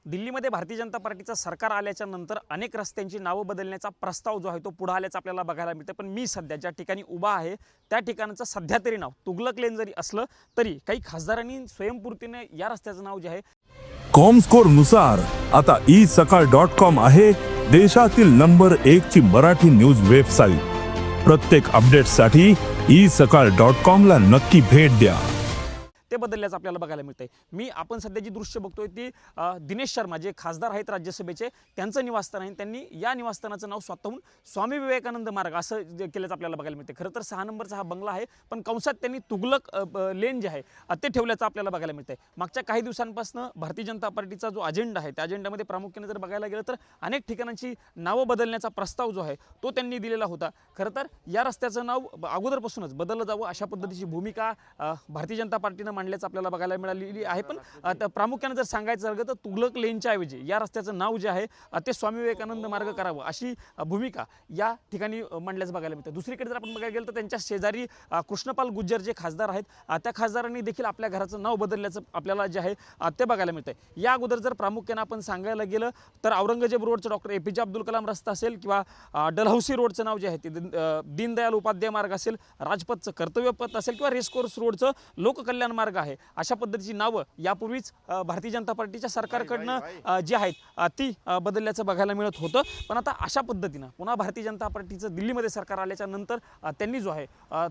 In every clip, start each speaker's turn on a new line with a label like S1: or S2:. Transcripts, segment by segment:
S1: दिल्लीमध्ये भारतीय जनता पार्टीचं सरकार आल्याच्या नंतर अनेक रस्त्यांची नावं बदलण्याचा प्रस्ताव जो आहे तो पुढे आल्याचं आपल्याला बघायला मिळतं। पण मी सध्या ज्या ठिकाणी उभा आहे त्या ठिकाणाचं सध्या तरी नाव तुगलक लेन जरी असलं तरी काही खासदारांनी स्वयंपूर्तीने या रस्त्याचं नाव जे आहे
S2: कॉमस्कोर नुसार आता isakal.com आहे देशातील नंबर 1 ची मराठी न्यूज वेबसाईट। प्रत्येक अपडेटसाठी isakal.com ला नक्की भेट द्या।
S1: ते बदलल्याचं आपल्याला बघायला मिळतंय। आपण सध्या जी दृश्य बघतोय ती दिनेश शर्मा जे खासदार आहेत राज्यसभेचे त्यांचं निवासस्थान आहे। त्यांनी या निवासस्थानाचं नाव स्वतःहून स्वामी विवेकानंद मार्ग असं केल्याचं आपल्याला बघायला मिळते। खरं तर 6 नंबरचा हा बंगला आहे पण कंसात त्यांनी तुगलक लेन जे आहे ते ठेवल्याचं आपल्याला बघायला मिळतंय। मागच्या काही दिवसांपासून भारतीय जनता पार्टीचा जो अजेंडा आहे त्या अजेंड्यामध्ये प्रामुख्याने जर बघायला गेलं तर अनेक ठिकाणांची नावं बदलण्याचा प्रस्ताव जो आहे तो त्यांनी दिलेला होता। खरं तर या रस्त्याचं नाव अगोदरपासूनच बदललं जावं अशा पद्धतीची भूमिका भारतीय जनता पार्टीने मांडल्याचं आपल्याला बघायला मिळालेली आहे। पण प्रामुख्याने जर सांगायचं झालं तर तुगलक लेनच्या ऐवजी या रस्त्याचं नाव जे आहे ते स्वामी विवेकानंद मार्ग करावं अशी भूमिका या ठिकाणी मांडल्याचं बघायला मिळतं। दुसरीकडे जर आपण बघायला गेलं तर त्यांच्या शेजारी कृष्णपाल गुज्जर जे खासदार आहेत त्या खासदारांनी देखील आपल्या घराचं नाव बदलल्याचं आपल्याला जे आहे ते बघायला मिळतंय। या अगोदर जर प्रामुख्याने आपण सांगायला गेलं तर औरंगजेब रोडचं डॉक्टर APJ अब्दुल कलाम रस्ता असेल किंवा डलहौसी रोडचं नाव जे आहे ते दीनदयाल उपाध्याय मार्ग असेल, राजपथचं कर्तव्य पथ असेल किंवा रेसकोर्स रोडचं लोककल्याण मार्ग आहे अशा पद्धतीची नावं यापूर्वीच भारतीय जनता पार्टीच्या सरकारकडनं जी आहेत ती बदलल्याचं बघायला मिळत होतं। पण आता अशा पद्धतीनं पुन्हा भारतीय जनता पार्टीचं दिल्लीमध्ये सरकार आल्याच्या नंतर त्यांनी जो आहे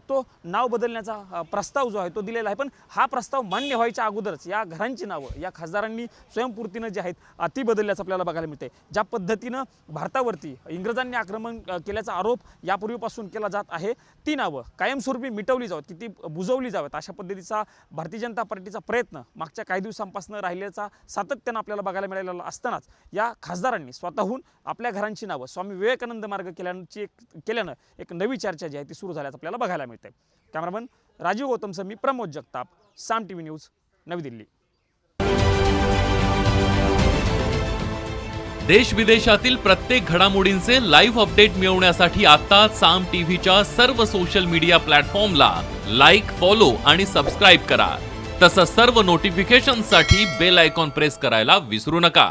S1: तो नाव बदलण्याचा प्रस्ताव जो आहे तो दिलेला आहे। पण हा प्रस्ताव मान्य व्हायच्या अगोदरच या घरांची नावं या खासदारांनी स्वयंपूर्तीनं जी आहेत ती बदलल्याचं आपल्याला बघायला मिळते। ज्या पद्धतीनं भारतावरती इंग्रजांनी आक्रमण केल्याचा आरोप यापूर्वीपासून केला जात आहे ती नावं कायमस्वरूपी मिटवली जावीत, ती बुजवली जावीत अशा पद्धतीचा भारतीय जनता पार्टीचा प्रयत्न मागच्या काही दिवसांपासून राहिल्याचा सातत्यानं आपल्याला बघायला मिळालेला असतानाच या खासदारांनी स्वतःहून आपल्या घरांची नावं स्वामी विवेकानंद मार्ग केल्यानं एक नवी चर्चा जी आहे ती सुरू झाल्याचं आपल्याला बघायला मिळते। कॅमेरामन राजीव गौतमसह मी प्रमोद जगताप, साम TV न्यूज, नवी दिल्ली।
S3: देश विदेशातील प्रत्येक घडामोडींचे लाईव्ह अपडेट मिळवण्यासाठी आता साम टीव्हीच्या सर्व सोशल मीडिया प्लॅटफॉर्मला लाईक, फॉलो आणि सबस्क्राईब करा। तसंच सर्व नोटिफिकेशनसाठी बेल आयकॉन प्रेस करायला विसरू नका।